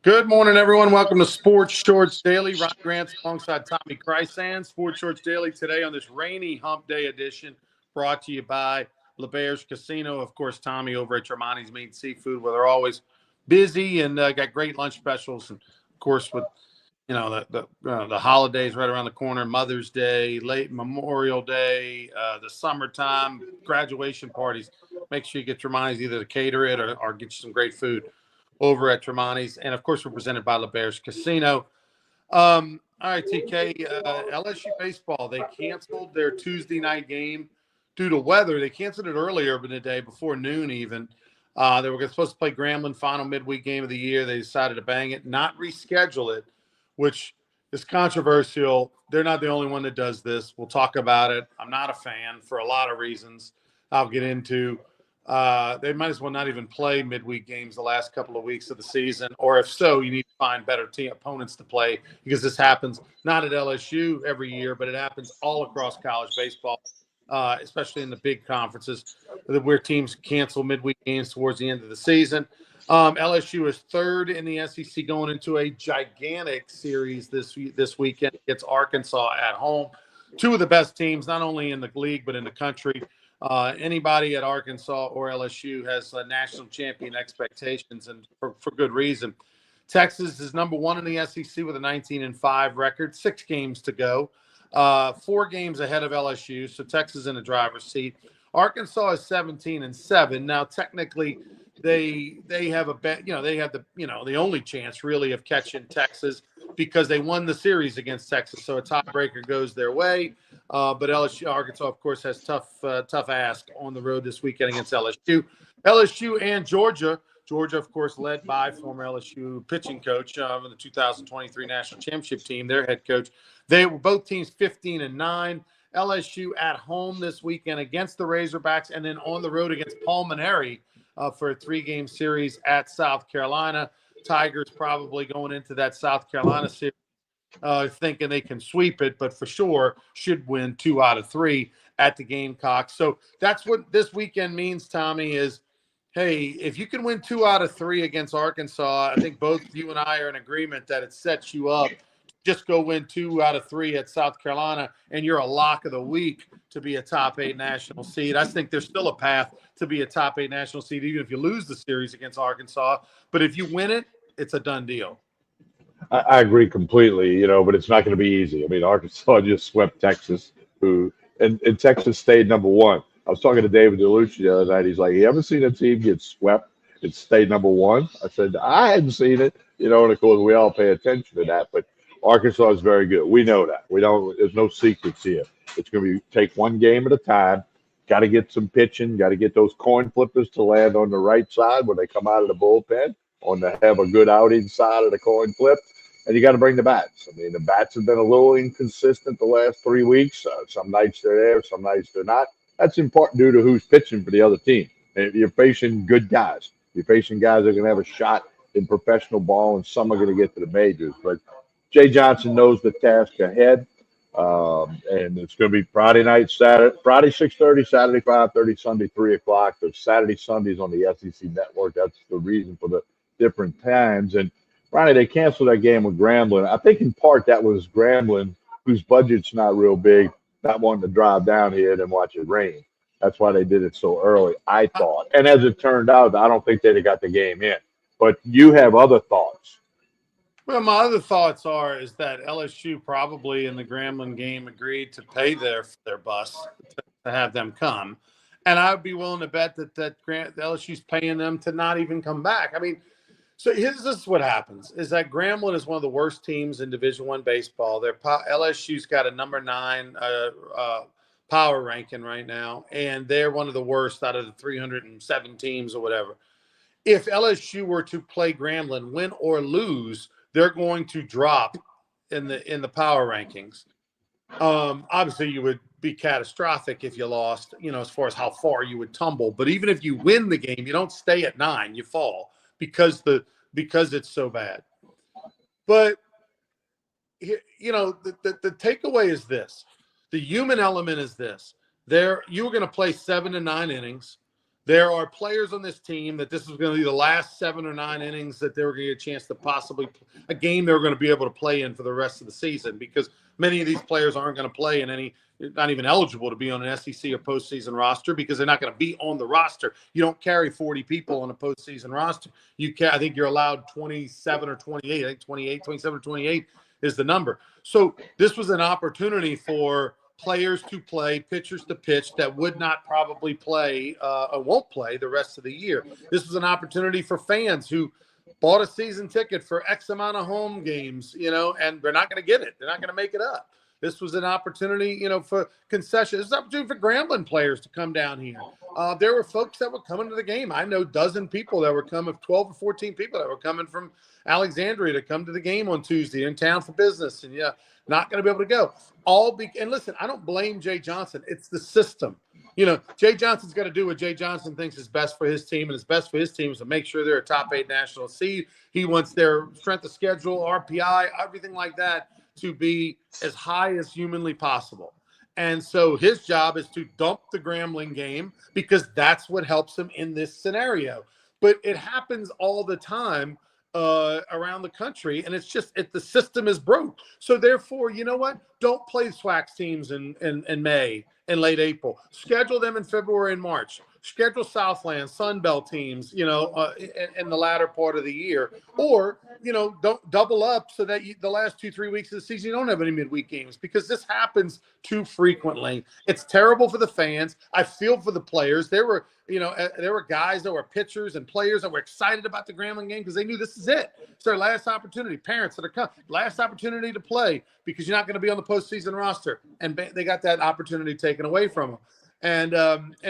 Good morning, everyone. Welcome to Sports Shorts Daily. Ron Grant alongside Tommy Krysan. Sports Shorts Daily today on this rainy Hump Day edition, brought to you by LeBear's Casino. Of course, Tommy over at Tremonti's Meat and Seafood, where they're always busy and got great lunch specials. And of course, with the holidays right around the corner, Mother's Day, late Memorial Day, the summertime, graduation parties. Make sure you get Tremonti's either to cater it or get you some great food over at Tremonti's. And of course, we're presented by LeBear's Casino. All right, TK, LSU baseball, they canceled their Tuesday night game due to weather. They canceled it earlier in the day, before noon even. They were supposed to play Grambling, final midweek game of the year. They decided to bang it, not reschedule it, which is controversial. They're not the only one that does this. We'll talk about it. I'm not a fan for a lot of reasons I'll get into. They might as well not even play midweek games the last couple of weeks of the season, or if so, you need to find better team opponents to play, because this happens not at LSU every year, but it happens all across college baseball, especially in the big conferences where teams cancel midweek games towards the end of the season. LSU is third in the SEC, going into a gigantic series this weekend against Arkansas at home. Two of the best teams, not only in the league but in the country. Anybody at Arkansas or LSU has national champion expectations, and for good reason. Texas is number one in the SEC with a 19-5 record, 6 games to go, 4 games ahead of LSU. So Texas in the driver's seat. Arkansas is 17-7. Now, technically, they have a bet. They have the only chance really of catching Texas, because they won the series against Texas. So a tiebreaker goes their way. But Arkansas, of course, has tough ask on the road this weekend against LSU. LSU and Georgia. Georgia, of course, led by former LSU pitching coach of the 2023 national championship team, their head coach. They were both teams 15-9. LSU at home this weekend against the Razorbacks, and then on the road against Pulmonary for a 3-game series at South Carolina. Tigers probably going into that South Carolina series thinking they can sweep it, but for sure should win 2 out of 3 at the Gamecocks. So that's what this weekend means, Tommy, is, hey, if you can win 2 out of 3 against Arkansas, I think both you and I are in agreement that it sets you up. Just go win 2 out of 3 at South Carolina, and you're a lock of the week to be a top 8 national seed. I think there's still a path to be a top 8 national seed, even if you lose the series against Arkansas. But if you win it, it's a done deal. I agree completely, but it's not going to be easy. I mean, Arkansas just swept Texas, and Texas stayed number one. I was talking to David DeLucia the other night. He's like, "You ever seen a team get swept and stay number one?" I said, "I hadn't seen it," and of course we all pay attention to that. But Arkansas is very good. We know that. We don't. There's no secrets here. It's going to be take one game at a time. Got to get some pitching. Got to get those coin flippers to land on the right side when they come out of the bullpen, on to have a good outing side of the coin flip. And you got to bring the bats. I mean, the bats have been a little inconsistent the last 3 weeks. Some nights they're there, some nights they're not. That's in part due to who's pitching for the other team. And you're facing good guys. You're facing guys that are going to have a shot in professional ball, and some are going to get to the majors. But Jay Johnson knows the task ahead, and it's going to be Friday night, Friday 6:30, Saturday 5:30, Sunday 3 o'clock. There's Saturday, Sundays on the SEC network. That's the reason for the different times. And Ronnie, they canceled that game with Grambling. I think in part that was Grambling, whose budget's not real big, not wanting to drive down here and watch it rain. That's why they did it so early, I thought. And as it turned out, I don't think they'd have got the game in. But you have other thoughts. Well, my other thoughts is that LSU probably in the Grambling game agreed to pay their bus to have them come, and I would be willing to bet that LSU's paying them to not even come back. I mean, so this is what happens: is that Grambling is one of the worst teams in Division I baseball. LSU's got a number 9 power ranking right now, and they're one of the worst out of the 307 teams or whatever. If LSU were to play Grambling, win or lose, they're going to drop in the power rankings. Obviously, you would be catastrophic if you lost, as far as how far you would tumble. But even if you win the game, you don't stay at 9, you fall because it's so bad. But the takeaway is this: the human element is this. You were going to play 7 to 9 innings. there are players on this team that this is going to be the last 7 or 9 innings that they were going to get a chance to possibly a game they're going to be able to play in for the rest of the season, because many of these players aren't going to play in any, not even eligible to be on an SEC or postseason roster because they're not going to be on the roster. You don't carry 40 people on a postseason roster. I think you're allowed 27 or 28. I think 28, 27 or 28 is the number. So this was an opportunity for players to play, pitchers to pitch that would not probably play or won't play the rest of the year. This was an opportunity for fans who bought a season ticket for X amount of home games, and they're not going to get it. They're not going to make it up. This was an opportunity, for concessions. This is an opportunity for Grambling players to come down here. There were folks that were coming to the game. I know 12 people that were coming, 12 or 14 people that were coming from Alexandria to come to the game on Tuesday in town for business. And not going to be able to go. And listen, I don't blame Jay Johnson. It's the system. Jay Johnson's got to do what Jay Johnson thinks is best for his team, and it's best for his team is to make sure they're a top 8 national seed. He wants their strength of schedule, RPI, everything like that to be as high as humanly possible. And so his job is to dump the Grambling game because that's what helps him in this scenario. But it happens all the time around the country, and it's just the system is broke. So therefore, you know what? Don't play SWAC teams in May and late April. Schedule them in February and March. Schedule Southland, Sunbelt teams, in the latter part of the year. Or, don't double up so that the last 2-3 weeks of the season, you don't have any midweek games, because this happens too frequently. It's terrible for the fans. I feel for the players. There were guys that were pitchers and players that were excited about the Grambling game because they knew this is it. It's their last opportunity. Parents that are coming, last opportunity to play because you're not going to be on the postseason roster. And they got that opportunity taken away from them. And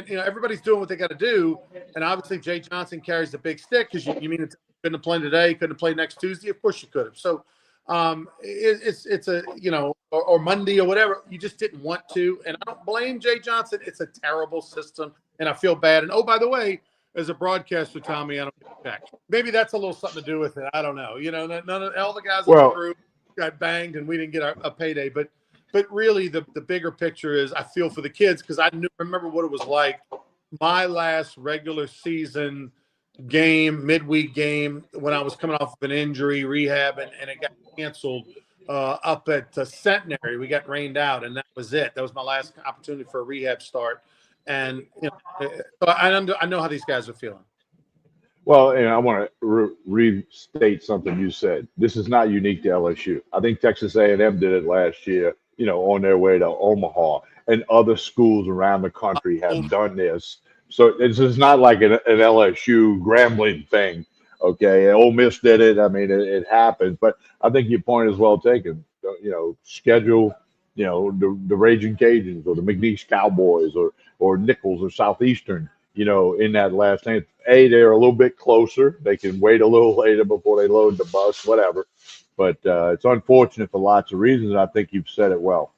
everybody's doing what they got to do. And obviously Jay Johnson carries the big stick because you mean it's couldn't have played today, couldn't have played next Tuesday. Of course you could have. So it's a, or Monday or whatever. You just didn't want to. And I don't blame Jay Johnson. It's a terrible system. And I feel bad. And, oh, by the way, as a broadcaster, Tommy, I don't get back. Maybe that's a little something to do with it. I don't know. None of all the guys in the crew got banged and we didn't get a payday. But really, the bigger picture is I feel for the kids because I remember what it was like. My last regular season game, midweek game, when I was coming off of an injury, rehab, and it got canceled up at Centenary. We got rained out, and that was it. That was my last opportunity for a rehab start. And so I know how these guys are feeling. Well, and I want to restate something you said. This is not unique to LSU. I think Texas A&M did it last year, on their way to Omaha, and other schools around the country have done this. So it's just not like an LSU Grambling thing, okay? Ole Miss did it. I mean, it happens. But I think your point is well taken. Schedule, the Raging Cajuns or the McNeese Cowboys or Nichols or Southeastern, in that last name. They're a little bit closer. They can wait a little later before they load the bus, whatever. But it's unfortunate for lots of reasons. I think you've said it well.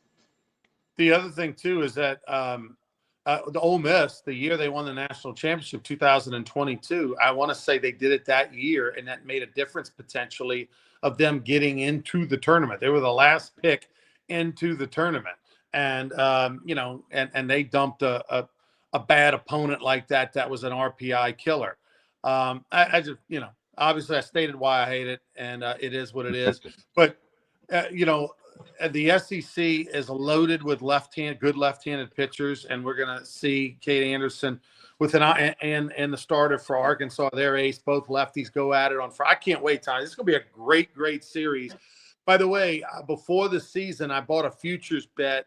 The other thing, too, is that the Ole Miss, the year they won the national championship, 2022, I want to say they did it that year, and that made a difference potentially of them getting into the tournament. They were the last pick into the tournament. And, and they dumped a bad opponent like that. That was an RPI killer. I just, obviously I stated why I hate it, and it is what it is. But, the SEC is loaded with good left-handed pitchers, and we're going to see Kate Anderson with and the starter for Arkansas, their ace, both lefties go at it on Friday. I can't wait, Tom. This is going to be a great, great series. By the way, before the season, I bought a futures bet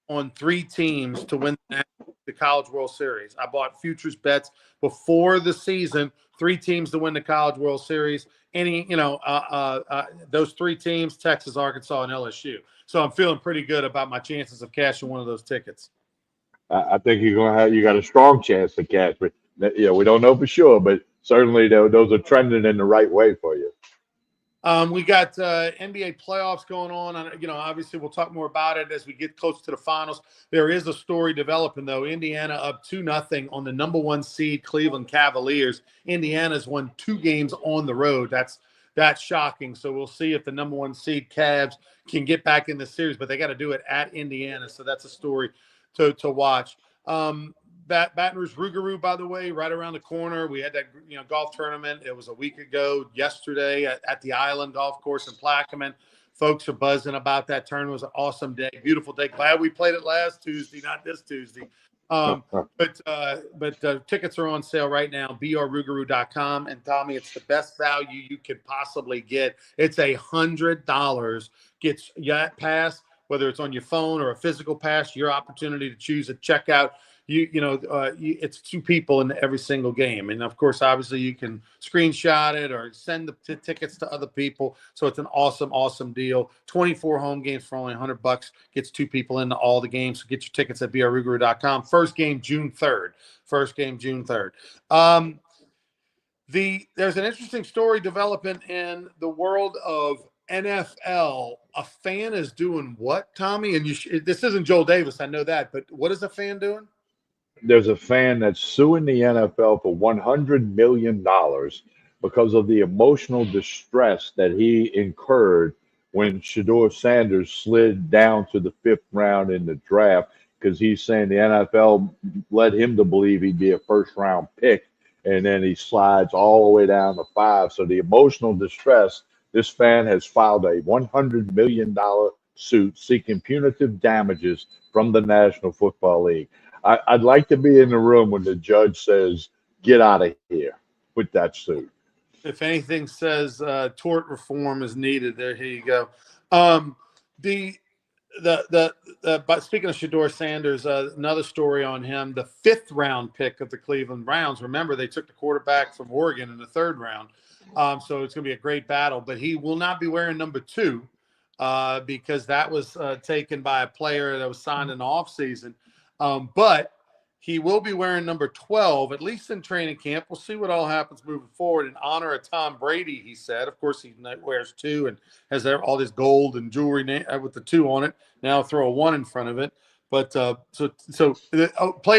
on 3 teams to win the College World Series. I bought futures bets before the season, 3 teams to win the College World Series. Those 3 teams, Texas, Arkansas, and LSU. So I'm feeling pretty good about my chances of cashing one of those tickets. I think you got a strong chance to cash, but we don't know for sure, but certainly those are trending in the right way for you. We got NBA playoffs going on. Obviously we'll talk more about it as we get close to the finals. There is a story developing, though. Indiana up 2-0 on the number 1 seed Cleveland Cavaliers. Indiana's won 2 games on the road. That's shocking. So we'll see if the number 1 seed Cavs can get back in the series, but they got to do it at Indiana. So that's a story to watch. Baton Rouge Rougarou, by the way, right around the corner. We had that golf tournament. It was a week ago yesterday at the Island Golf Course in Plaquemine. Folks are buzzing about that tournament. It was an awesome day, beautiful day. Glad we played it last Tuesday, not this Tuesday. But tickets are on sale right now, brrougarou.com. And Tommy, it's the best value you could possibly get. It's $100. Gets that pass, whether it's on your phone or a physical pass, your opportunity to choose a checkout. It's two people in every single game. And of course, obviously you can screenshot it or send the tickets to other people. So it's an awesome, awesome deal. 24 home games for only $100 gets two people into all the games. So get your tickets at brrougarou.com. First game, June 3rd. There's an interesting story developing in the world of NFL. A fan is doing what, Tommy? And this isn't Joel Davis, I know that, but what is a fan doing? There's a fan that's suing the NFL for $100 million because of the emotional distress that he incurred when Shedeur Sanders slid down to the fifth round in the draft, because he's saying the NFL led him to believe he'd be a first round pick, and then he slides all the way down to five. So the emotional distress, this fan has filed a $100 million suit seeking punitive damages from the National Football League. I'd like to be in the room when the judge says, "Get out of here" with that suit. If anything says tort reform is needed, here you go. But speaking of Shedeur Sanders, another story on him: the fifth round pick of the Cleveland Browns. Remember, they took the quarterback from Oregon in the third round, so it's going to be a great battle. But he will not be wearing number 2 because that was taken by a player that was signed in the offseason. But he will be wearing number 12, at least in training camp. We'll see what all happens moving forward in honor of Tom Brady, he said. Of course, he wears 2 and has all this gold and jewelry with the 2 on it. Now throw a 1 in front of it. But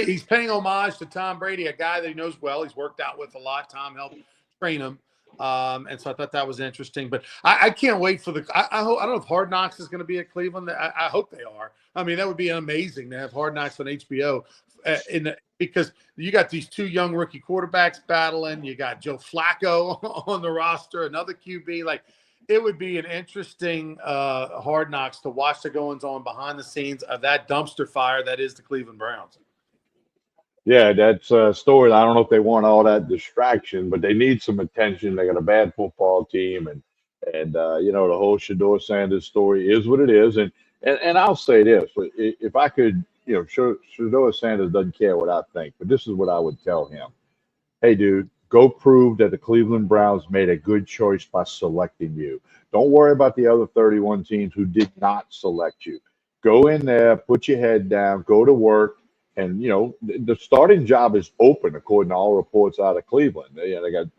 he's paying homage to Tom Brady, a guy that he knows well. He's worked out with a lot. Tom helped train him. And so I thought that was interesting. But I can't wait for I don't know if Hard Knocks is going to be at Cleveland. I hope they are. I mean, that would be amazing to have Hard Knocks on HBO. Because you got these 2 young rookie quarterbacks battling. You got Joe Flacco on the roster, another QB. Like, it would be an interesting Hard Knocks to watch the goings on behind the scenes of that dumpster fire that is the Cleveland Browns. Yeah, that's a story. I don't know if they want all that distraction, but they need some attention. They got a bad football team, and the whole Shedeur Sanders story is what it is. And I'll say this: if I could, Shedeur Sanders doesn't care what I think, but this is what I would tell him: Hey, dude, go prove that the Cleveland Browns made a good choice by selecting you. Don't worry about the other 31 teams who did not select you. Go in there, put your head down, go to work. And the starting job is open according to all reports out of Cleveland. They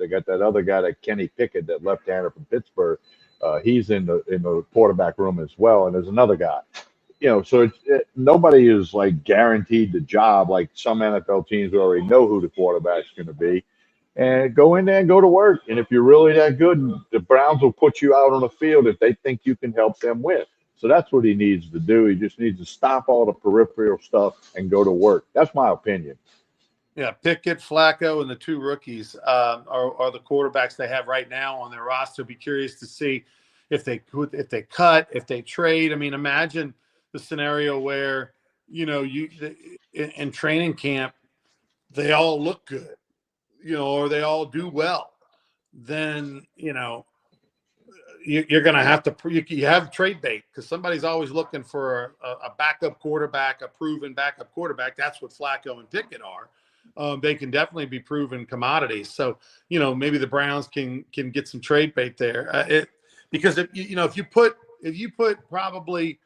got that other guy, that Kenny Pickett, that left-hander from Pittsburgh. He's in the quarterback room as well, and there's another guy. So nobody is like guaranteed the job. Like some NFL teams already know who the quarterback's going to be, and go in there and go to work. And if you're really that good, the Browns will put you out on the field if they think you can help them win. So that's what he needs to do. He just needs to stop all the peripheral stuff and go to work. That's my opinion. Yeah, Pickett, Flacco, and the 2 rookies are the quarterbacks they have right now on their roster. Be curious to see if they cut, if they trade. I mean, imagine the scenario where in training camp they all look good, or they all do well. Then you're going to have to you have trade bait, because somebody's always looking for a backup quarterback, a proven backup quarterback. That's what Flacco and Pickett are. They can definitely be proven commodities. So maybe the Browns can get some trade bait there. Because if you put probably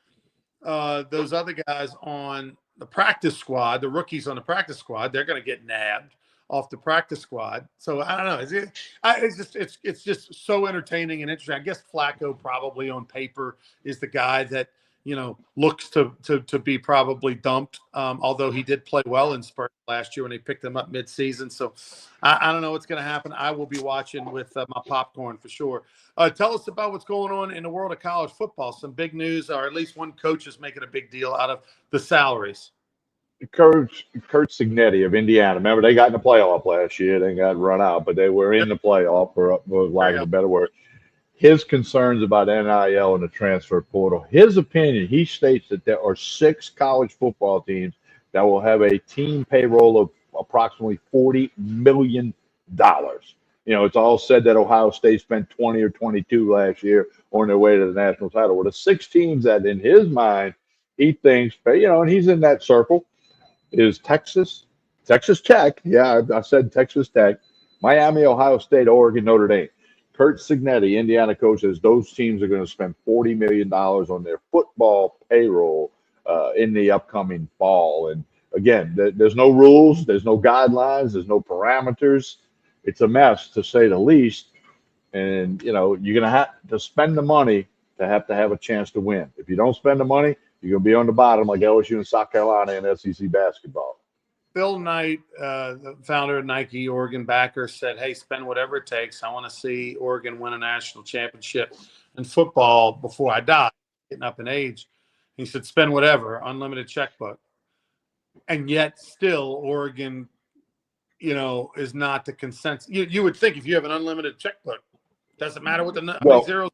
those other guys on the practice squad, the rookies on the practice squad, they're going to get nabbed off the practice squad. So I don't know. It's just so entertaining and interesting. I guess Flacco probably on paper is the guy that looks to be probably dumped. Although he did play well in Spurs last year when they picked him up midseason. So I don't know what's going to happen. I will be watching with my popcorn for sure. Tell us about what's going on in the world of college football. Some big news, or at least one coach is making a big deal out of the salaries. Kurt Signetti of Indiana. Remember, they got in the playoff last year. They got run out, but they were in the playoff, for lack of a better word. His concerns about NIL and the transfer portal. His opinion, he states that there are 6 college football teams that will have a team payroll of approximately $40 million. It's all said that Ohio State spent 20 or 22 last year on their way to the national title. Well, the 6 teams that, in his mind, he thinks, and he's in that circle, is Texas, Texas Tech. Yeah, I said Texas Tech, Miami, Ohio State, Oregon, Notre Dame. Kurt Signetti, Indiana coach, says those teams are going to spend $40 million on their football payroll in the upcoming fall. And again, there's no rules, there's no guidelines, there's no parameters. It's a mess, to say the least. And, you're going to have to spend the money to have a chance to win. If you don't spend the money, you're going to be on the bottom like LSU and South Carolina in SEC basketball. Phil Knight, the founder of Nike, Oregon backer, said, hey, spend whatever it takes. I want to see Oregon win a national championship in football before I die, getting up in age. He said, spend whatever, unlimited checkbook. And yet still Oregon, is not the consensus. You would think if you have an unlimited checkbook, doesn't matter what the zeros,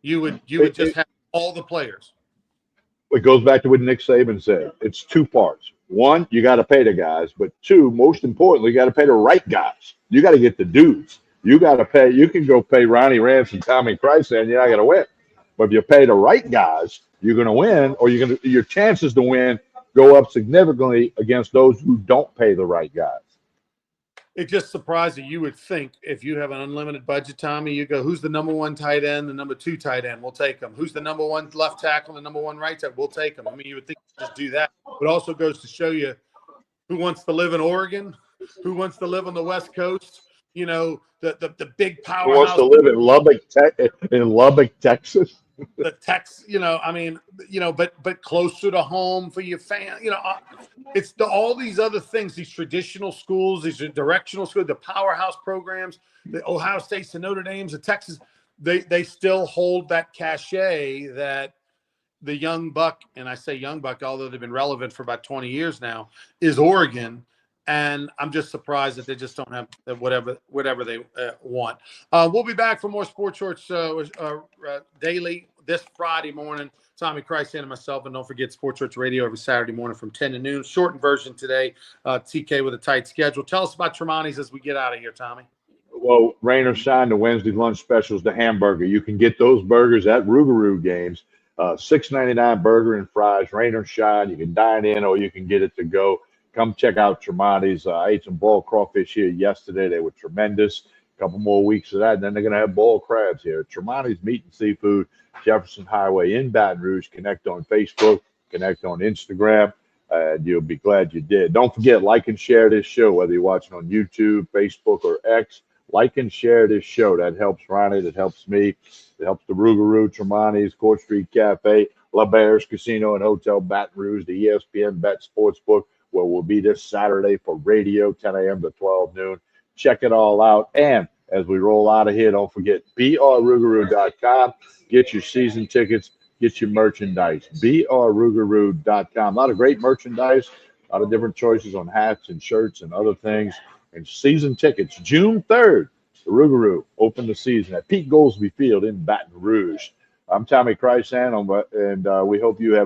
you would just have all the players. It goes back to what Nick Saban said. It's 2 parts. 1, you got to pay the guys, but 2, most importantly, you got to pay the right guys. You got to get the dudes. You got to pay. You can go pay Ronnie Rance and Tommy Price, and you're not going to win. But if you pay the right guys, you're going to win, or your chances to win go up significantly against those who don't pay the right guys. It just surprised you would think if you have an unlimited budget, Tommy, you go, who's the number 1 tight end, the number 2 tight end? We'll take them. Who's the number 1 left tackle, the number 1 right tackle? We'll take them. I mean, you would think just do that. But also goes to show you who wants to live in Oregon, who wants to live on the West Coast, the big powerhouse. Who wants to live in Lubbock, Texas? The Tex, but closer to home for your fan. It's all these other things, these traditional schools, these directional schools, the powerhouse programs, the Ohio States, the Notre Dames, the Texas, they still hold that cachet that the young buck, and I say young buck, although they've been relevant for about 20 years now, is Oregon. And I'm just surprised that they just don't have whatever they want. We'll be back for more Sports Shorts daily this Friday morning. Tommy Christ and myself. And don't forget Sports Shorts Radio every Saturday morning from 10 to noon. Shortened version today. TK with a tight schedule. Tell us about Tremonti's as we get out of here, Tommy. Well, rain or shine, the Wednesday lunch specials, the hamburger. You can get those burgers at Rougarou games. $6.99 burger and fries, rain or shine. You can dine in or you can get it to go. Come check out Tremonti's. I ate some boiled crawfish here yesterday. They were tremendous. A couple more weeks of that, and then they're going to have boiled crabs here. Tremonti's Meat and Seafood, Jefferson Highway in Baton Rouge. Connect on Facebook, connect on Instagram, and you'll be glad you did. Don't forget, like and share this show, whether you're watching on YouTube, Facebook, or X. Like and share this show. That helps Ronnie. That helps me. It helps the Rougarou, Tremonti's, Court Street Cafe, La Bears Casino and Hotel Baton Rouge, the ESPN Bet Sportsbook, where we'll be this Saturday for radio, 10 a.m. to 12 noon. Check it all out. And as we roll out of here, don't forget, brrougarou.com. Get your season tickets. Get your merchandise. brrougarou.com. A lot of great merchandise. A lot of different choices on hats and shirts and other things. And season tickets. June 3rd, the Rougarou open the season at Pete Goolsbee Field in Baton Rouge. I'm Tommy Christ, and we hope you have